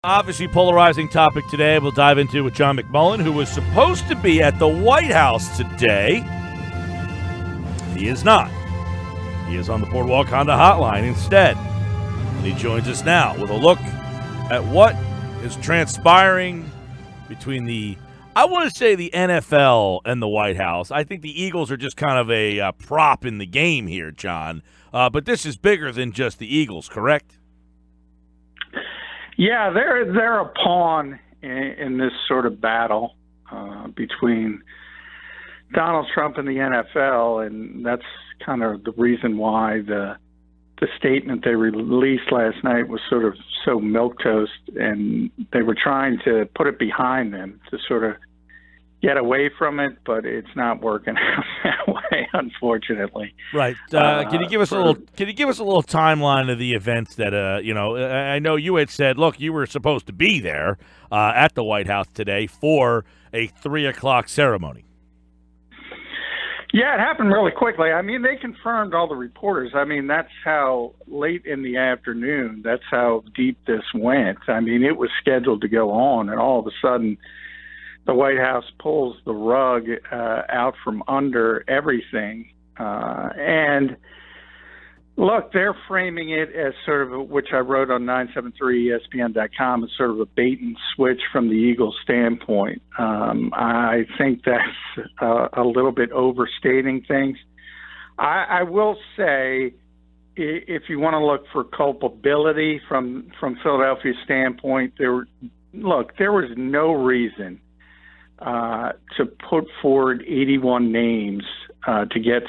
Obviously, polarizing topic today we'll dive into with John McMullen, who was supposed to be at the White House today. He is not. He is on the Boardwalk Honda hotline instead. And he joins us now with a look at what is transpiring between the NFL and the White House. I think the Eagles are just kind of a prop in the game here, John. But this is bigger than just the Eagles, correct? Yeah, they're a pawn in this sort of battle between Donald Trump and the NFL, and that's kind of the reason why the statement they released last night was sort of so milquetoast, and they were trying to put it behind them to sort of get away from it, but it's not working out that way, unfortunately. Right. Can you give us a little timeline of the events that I know you had said, look, you were supposed to be there at the White House today for a 3:00 ceremony. Yeah, it happened really quickly. I mean, they confirmed all the reporters. I mean, that's how late in the afternoon, that's how deep this went. I mean, it was scheduled to go on, and all of a sudden the White House pulls the rug out from under everything. And look, they're framing it as sort of, which I wrote on 973ESPN.com, as sort of a bait and switch from the Eagles' standpoint. I think that's a little bit overstating things. I will say, if you want to look for culpability from Philadelphia's standpoint, there was no reason to put forward 81 names to get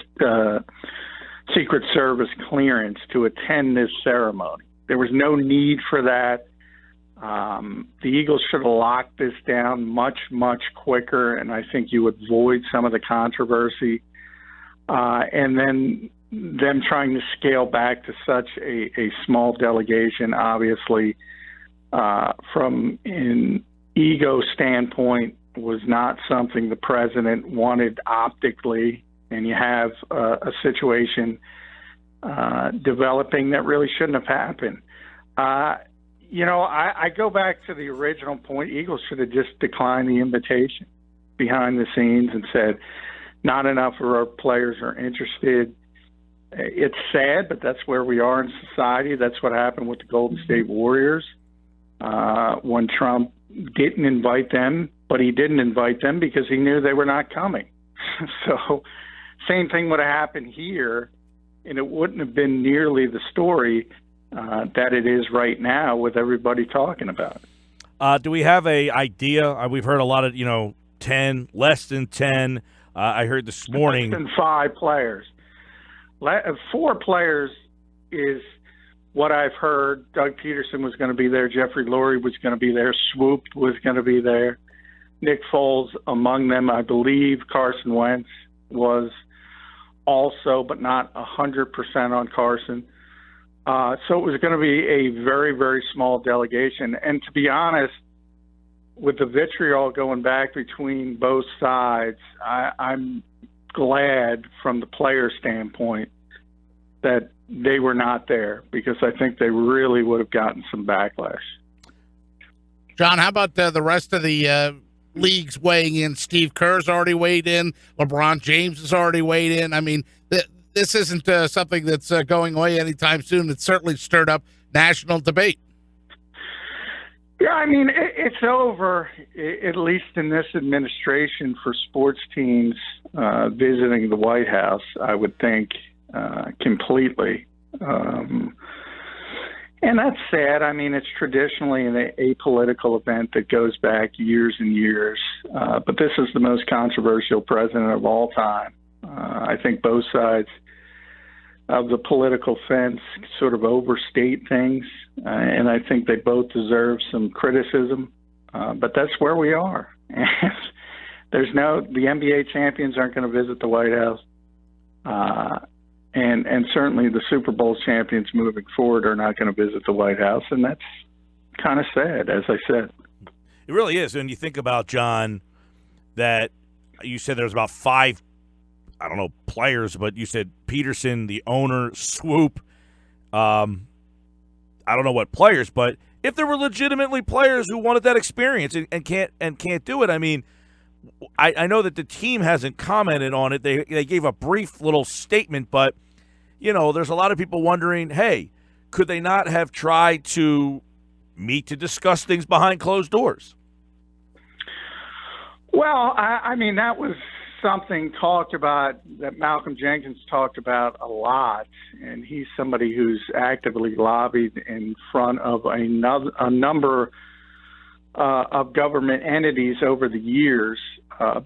Secret Service clearance to attend this ceremony. There was no need for that. The Eagles should have locked this down much, much quicker, and I think you would avoid some of the controversy. And then them trying to scale back to such a small delegation, obviously, from an ego standpoint, was not something the president wanted optically, and you have a situation developing that really shouldn't have happened. I go back to the original point. Eagles should have just declined the invitation behind the scenes and said, not enough of our players are interested. It's sad, but that's where we are in society. That's what happened with the Golden State Warriors when Trump didn't invite them, but he didn't invite them because he knew they were not coming. So same thing would have happened here, and it wouldn't have been nearly the story that it is right now with everybody talking about it. Do we have a idea? We've heard a lot of, 10, less than 10. I heard this morning. Less than 5 players. 4 players is what I've heard. Doug Peterson was going to be there. Jeffrey Lurie was going to be there. Swoop was going to be there. Nick Foles among them. I believe Carson Wentz was also, but not 100% on Carson. So it was going to be a very, very small delegation. And to be honest, with the vitriol going back between both sides, I'm glad from the player standpoint that they were not there, because I think they really would have gotten some backlash. John, how about the rest of the leagues weighing in? Steve Kerr's already weighed in. LeBron James has already weighed in. I mean, this isn't something that's going away anytime soon. It's certainly stirred up national debate. Yeah, I mean, it's over, at least in this administration, for sports teams visiting the White House, I would think, completely. And that's sad. I mean, it's traditionally an apolitical event that goes back years and years. But this is the most controversial president of all time. I think both sides of the political fence sort of overstate things, and I think they both deserve some criticism. But that's where we are. The NBA champions aren't going to visit the White House. And certainly the Super Bowl champions moving forward are not going to visit the White House, and that's kind of sad, as I said. It really is. And you think about, John, that you said there's about 5, players, but you said Peterson, the owner, Swoop. I don't know what players, but if there were legitimately players who wanted that experience and can't do it, I mean, I know that the team hasn't commented on it. They gave a brief little statement, but there's a lot of people wondering, hey, could they not have tried to meet to discuss things behind closed doors? Well, I mean, that was something talked about, that Malcolm Jenkins talked about a lot, and he's somebody who's actively lobbied in front of a number of government entities over the years,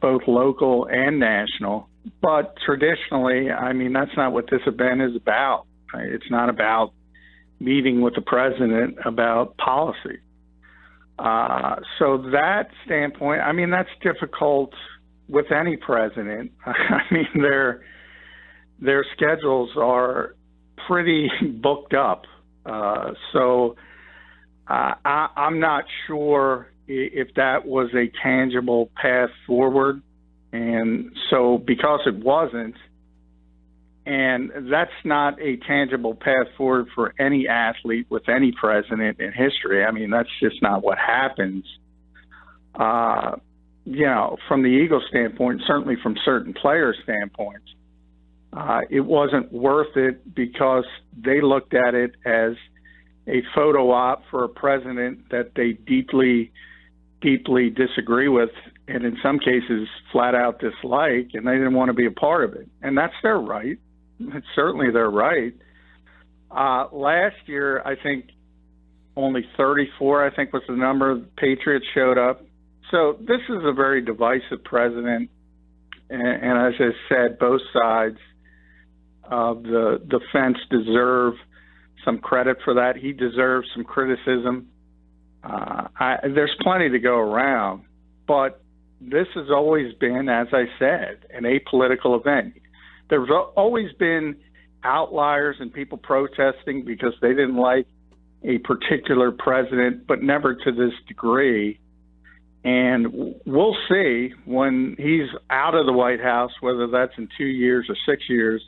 both local and national. But traditionally, I mean, that's not what this event is about. It's not about meeting with the president about policy. So that standpoint, I mean, that's difficult with any president. I mean, their schedules are pretty booked up. So I'm not sure if that was a tangible path forward. And so because it wasn't, and that's not a tangible path forward for any athlete with any president in history. I mean, that's just not what happens. From the Eagles standpoint, certainly from certain players' standpoints, it wasn't worth it because they looked at it as a photo op for a president that they deeply, deeply disagree with, and in some cases flat out dislike, and they didn't want to be a part of it. And that's their right. It's certainly their right. Last year, I think only 34, I think was the number, the Patriots showed up. So this is a very divisive president. And as I said, both sides of the fence deserve some credit for that. He deserves some criticism. There's plenty to go around. But this has always been, as I said, an apolitical event. There's always been outliers and people protesting because they didn't like a particular president, but never to this degree. And we'll see when he's out of the White House, whether that's in 2 years or 6 years,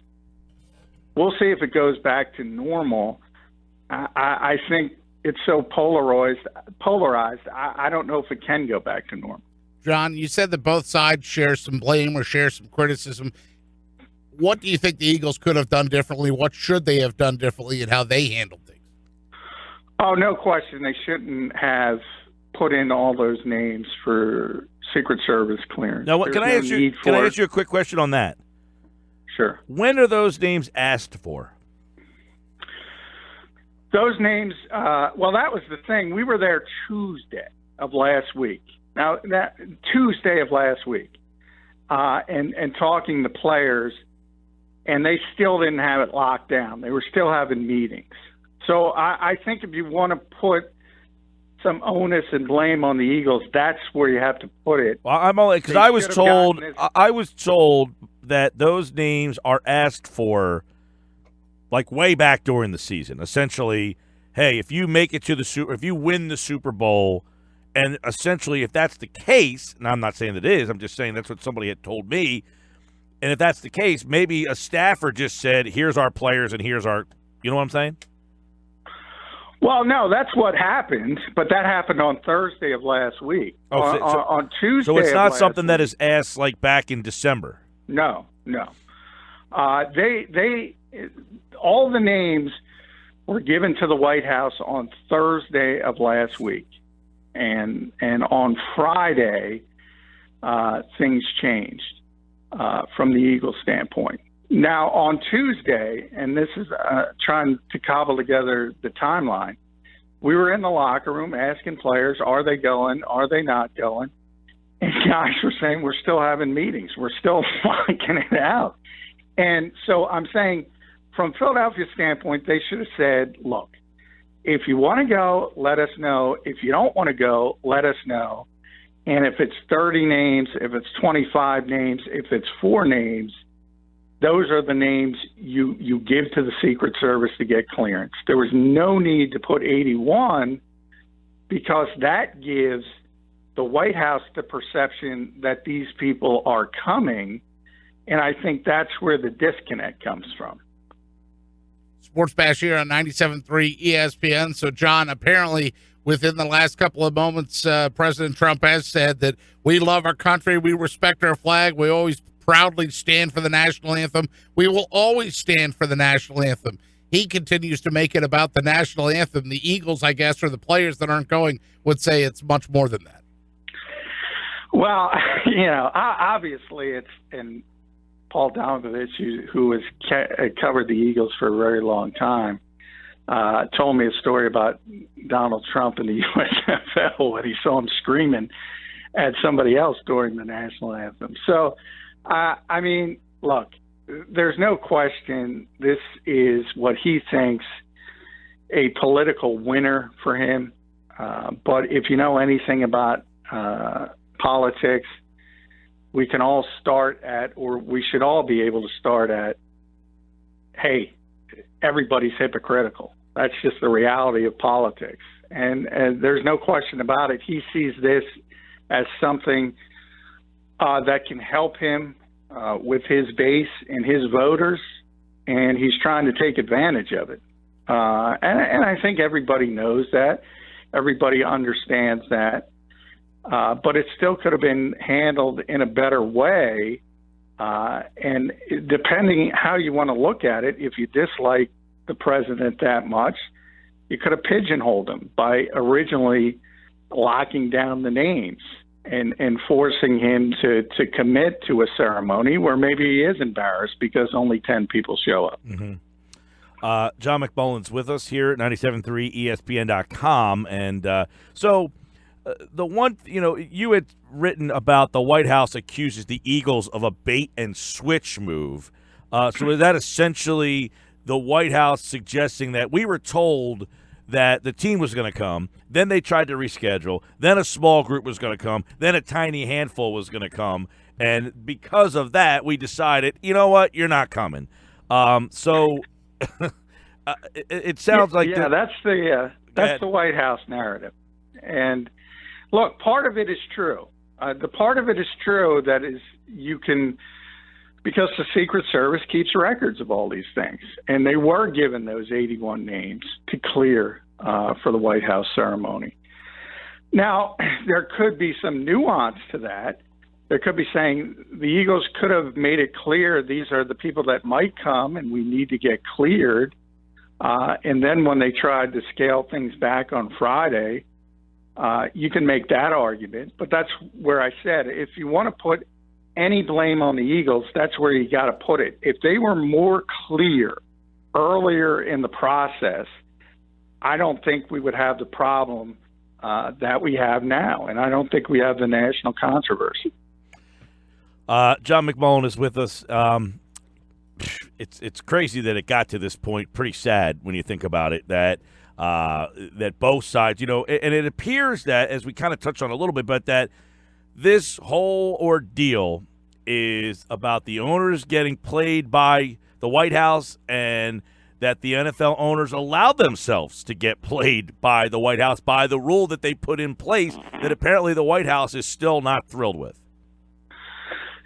we'll see if it goes back to normal. I think it's so polarized. I don't know if it can go back to normal. John, you said that both sides share some blame or share some criticism. What do you think the Eagles could have done differently? What should they have done differently, and how they handled things? Oh, no question. They shouldn't have put in all those names for Secret Service clearance. Now, can I ask you a quick question on that? Sure. When are those names asked for? Those names, well, that was the thing. We were there Tuesday of last week. Now, Tuesday of last week, and talking to players, and they still didn't have it locked down. They were still having meetings. So I think if you want to put some onus and blame on the Eagles, that's where you have to put it. Well, I'm only because I was told that those names are asked for, like way back during the season. Essentially, hey, if you make it to if you win the Super Bowl, and essentially if that's the case, and I'm not saying that it is, I'm just saying that's what somebody had told me. And if that's the case, maybe a staffer just said, "Here's our players, and here's our," you know what I'm saying? Well, no, that's what happened, but that happened on Thursday of last week. Oh, on Tuesday. So it's not something that is asked like back in December. No. They all the names were given to the White House on Thursday of last week, and on Friday, things changed from the Eagles' standpoint. Now, on Tuesday, and this is trying to cobble together the timeline, we were in the locker room asking players, are they going, are they not going? And guys were saying, we're still having meetings. We're still working it out. And so I'm saying, from Philadelphia's standpoint, they should have said, look, if you want to go, let us know. If you don't want to go, let us know. And if it's 30 names, if it's 25 names, if it's 4 names, those are the names you give to the Secret Service to get clearance. There was no need to put 81 because that gives the White House the perception that these people are coming, and I think that's where the disconnect comes from. Sports Bash here on 97.3 ESPN. So, John, apparently within the last couple of moments, President Trump has said that we love our country, we respect our flag, we always proudly stand for the national anthem. We will always stand for the national anthem. He continues to make it about the national anthem. The Eagles, I guess, or the players that aren't going, would say it's much more than that. Well, obviously it's, and Paul Donovich, who has covered the Eagles for a very long time, told me a story about Donald Trump in the USFL when he saw him screaming at somebody else during the national anthem. So, I mean, look, there's no question this is what he thinks a political winner for him. But if you know anything about politics, we can all start at, or we should all be able to start at, hey, everybody's hypocritical. That's just the reality of politics. And there's no question about it. He sees this as something that can help him with his base and his voters, and he's trying to take advantage of it. And I think everybody knows that. Everybody understands that. But it still could have been handled in a better way. And depending how you want to look at it, if you dislike the president that much, you could have pigeonholed him by originally locking down the names and forcing him to commit to a ceremony where maybe he is embarrassed because only 10 people show up. Mm-hmm. John McMullen's with us here at 97.3 ESPN.com. And so the one, you had written about the White House accuses the Eagles of a bait and switch move. So is that essentially the White House suggesting that we were told that the team was going to come, then they tried to reschedule, then a small group was going to come, then a tiny handful was going to come, and because of that, we decided, you know what, you're not coming. So it sounds like that's the White House narrative. And look, part of it is true. The part of it is true that is you can, because the Secret Service keeps records of all these things, and they were given those 81 names to clear for the White House ceremony. Now, there could be some nuance to that. There could be saying the Eagles could have made it clear these are the people that might come and we need to get cleared. And then when they tried to scale things back on Friday, you can make that argument. But that's where I said, if you want to put any blame on the Eagles, that's where you got to put it. If they were more clear earlier in the process, I don't think we would have the problem that we have now, and I don't think we have the national controversy. John McMullen is with us. It's crazy that it got to this point. Pretty sad when you think about it, that both sides, and it appears that, as we kind of touched on a little bit, but that this whole ordeal is about the owners getting played by the White House, and that the NFL owners allowed themselves to get played by the White House by the rule that they put in place that apparently the White House is still not thrilled with.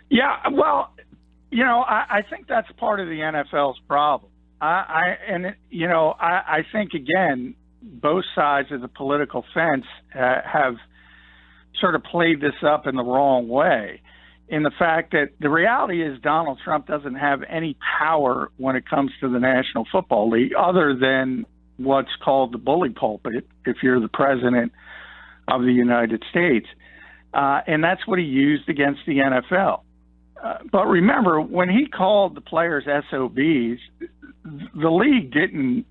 Yeah, well, I think that's part of the NFL's problem. I think, again, both sides of the political fence have sort of played this up in the wrong way, in the fact that the reality is Donald Trump doesn't have any power when it comes to the National Football League other than what's called the bully pulpit if you're the president of the United States. And that's what he used against the NFL. But remember, when he called the players SOBs, the league didn't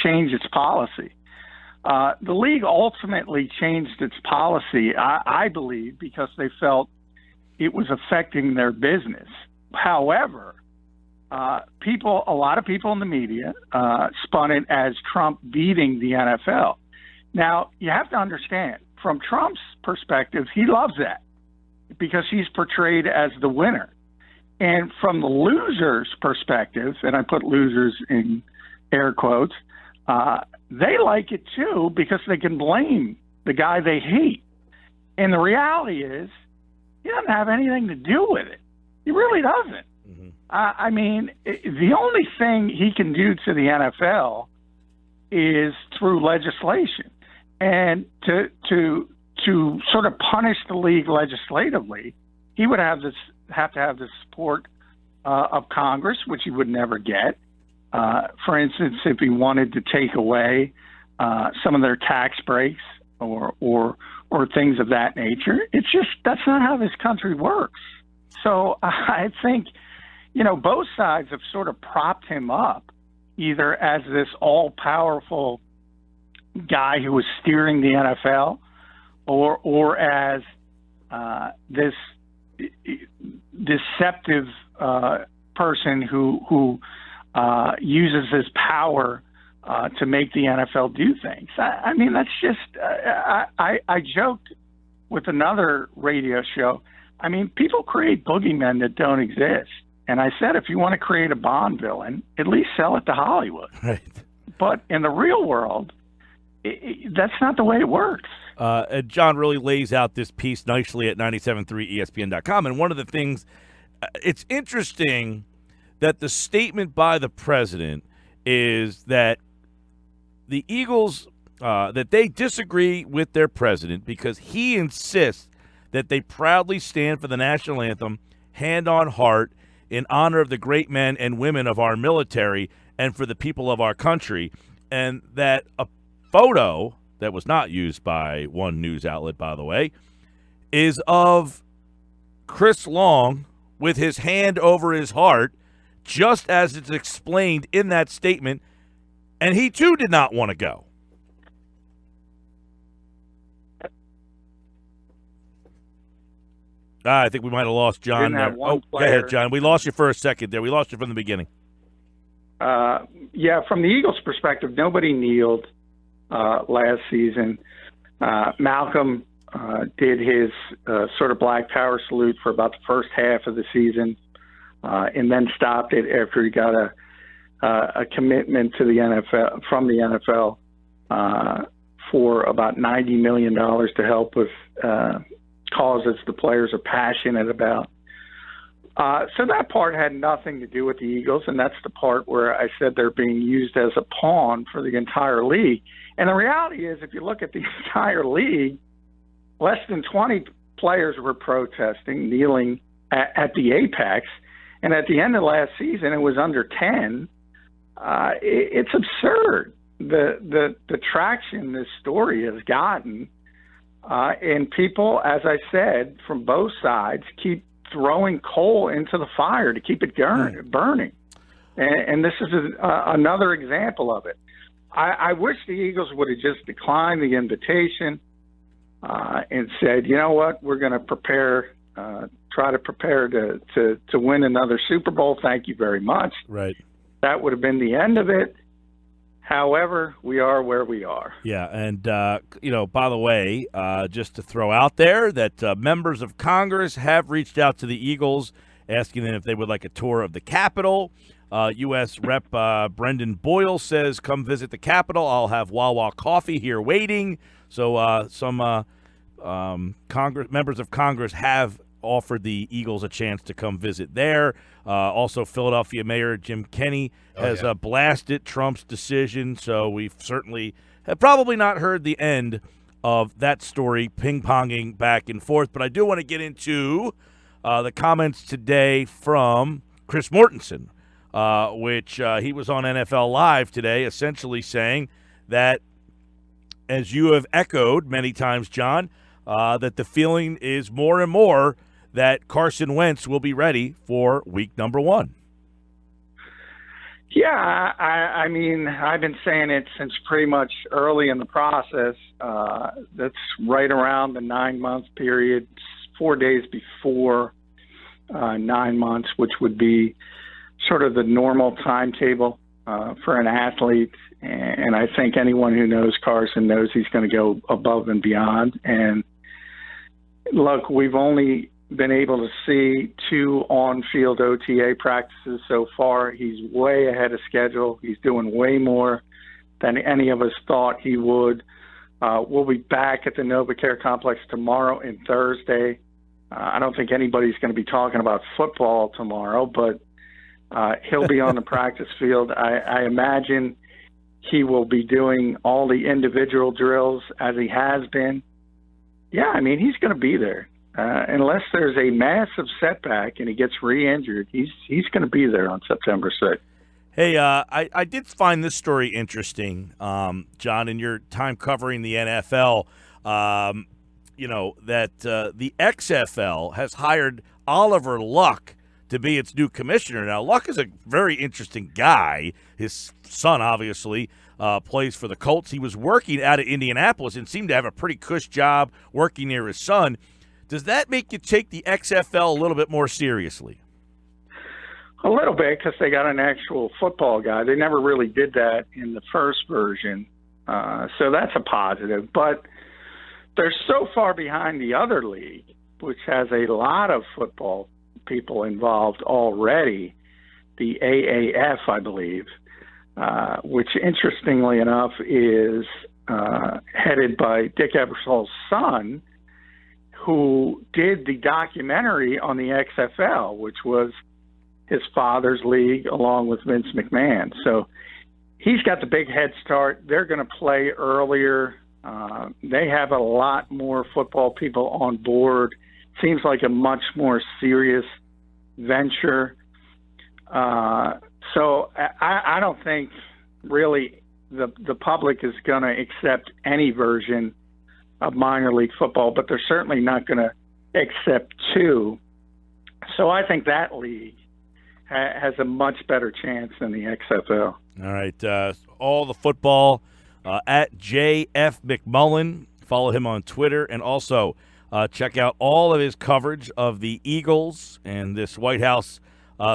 change its policy. The league ultimately changed its policy, I believe, because they felt it was affecting their business. However, a lot of people in the media spun it as Trump beating the NFL. Now, you have to understand, from Trump's perspective, he loves that because he's portrayed as the winner. And from the loser's perspective, and I put losers in air quotes, they like it too because they can blame the guy they hate. And the reality is, he doesn't have anything to do with it. He really doesn't. Mm-hmm. I mean, the only thing he can do to the NFL is through legislation, and to sort of punish the league legislatively, he would have to have the support of Congress, which he would never get. For instance, if he wanted to take away some of their tax breaks or things of that nature, that's not how this country works. So I think, both sides have sort of propped him up, either as this all-powerful guy who was steering the NFL, or as this deceptive person who uses his power to make the NFL do things. I mean, that's just. I joked with another radio show. I mean, people create boogeymen that don't exist. And I said, if you want to create a Bond villain, at least sell it to Hollywood. Right. But in the real world, that's not the way it works. And John really lays out this piece nicely at 973ESPN.com. And one of the things, it's interesting that the statement by the president is that the Eagles, that they disagree with their president because he insists that they proudly stand for the national anthem, hand on heart, in honor of the great men and women of our military and for the people of our country. And that a photo that was not used by one news outlet, by the way, is of Chris Long with his hand over his heart, just as it's explained in that statement, and he too did not want to go. I think we might have lost John there. Go ahead, John. We lost you for a second there. We lost you from the beginning. Yeah, from the Eagles' perspective, nobody kneeled last season. Malcolm did his sort of Black Power salute for about the first half of the season, and then stopped it after he got a commitment to the NFL from the NFL for about $90 million to help with causes the players are passionate about. So that part had nothing to do with the Eagles, and that's the part where I said they're being used as a pawn for the entire league. And the reality is, if you look at the entire league, less than 20 players were protesting, kneeling at the apex, and at the end of last season, it was under 10. It's absurd, the traction this story has gotten. And people, as I said, from both sides, keep throwing coal into the fire to keep it burning. And this is another example of it. I wish the Eagles would have just declined the invitation and said, you know what, we're going to try to prepare to win another Super Bowl. Thank you very much. Right. That would have been the end of it. However, we are where we are. Yeah, and, by the way, just to throw out there that members of Congress have reached out to the Eagles asking them if they would like a tour of the Capitol. U.S. Rep. Brendan Boyle says, come visit the Capitol. I'll have Wawa coffee here waiting. So some members of Congress have offered the Eagles a chance to come visit there. Also, Philadelphia Mayor Jim Kenney has blasted Trump's decision, so we've certainly have probably not heard the end of that story ping-ponging back and forth. But I do want to get into the comments today from Chris Mortensen, which he was on NFL Live today, essentially saying that, as you have echoed many times, John, that the feeling is more and more that Carson Wentz will be ready for week number 1. Yeah, I mean, I've been saying it since pretty much early in the process. That's right around the 9-month period, 4 days before 9 months, which would be sort of the normal timetable for an athlete. And I think anyone who knows Carson knows he's going to go above and beyond. And look, we've only been able to see 2 on-field OTA practices so far. He's way ahead of schedule. He's doing way more than any of us thought he would. We'll be back at the NovaCare Complex tomorrow and Thursday. I don't think anybody's going to be talking about football tomorrow, but He'll be on the practice field. I imagine he will be doing all the individual drills as he has been. Yeah, I mean, he's going to be there. Unless there's a massive setback and he gets re-injured, he's going to be there on September 6th. Hey, I did find this story interesting, John, in your time covering the NFL, that the XFL has hired Oliver Luck to be its new commissioner. Now, Luck is a very interesting guy. His son, obviously, plays for the Colts. He was working out of Indianapolis and seemed to have a pretty cush job working near his son. Does that make you take the XFL a little bit more seriously? A little bit, because they got an actual football guy. They never really did that in the first version. So that's a positive. But they're so far behind the other league, which has a lot of football people involved already, the AAF, I believe, which interestingly enough is headed by Dick Ebersol's son, who did the documentary on the XFL, which was his father's league along with Vince McMahon. So he's got the big head start. They're going to play earlier. They have a lot more football people on board. Seems like a much more serious venture. So I don't think really the public is going to accept any version of minor league football, but they're certainly not going to accept two. So I think that league has a much better chance than the XFL. All right. All the football at JF McMullen. Follow him on Twitter, and also check out all of his coverage of the Eagles and this White House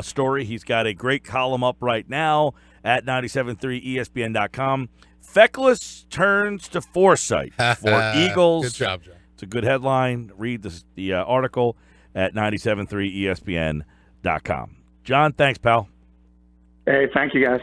story. He's got a great column up right now at 97.3ESPN.com. Feckless turns to foresight for Eagles. Good job, John. It's a good headline. Read the article at 97.3ESPN.com. John, thanks, pal. Hey, thank you, guys.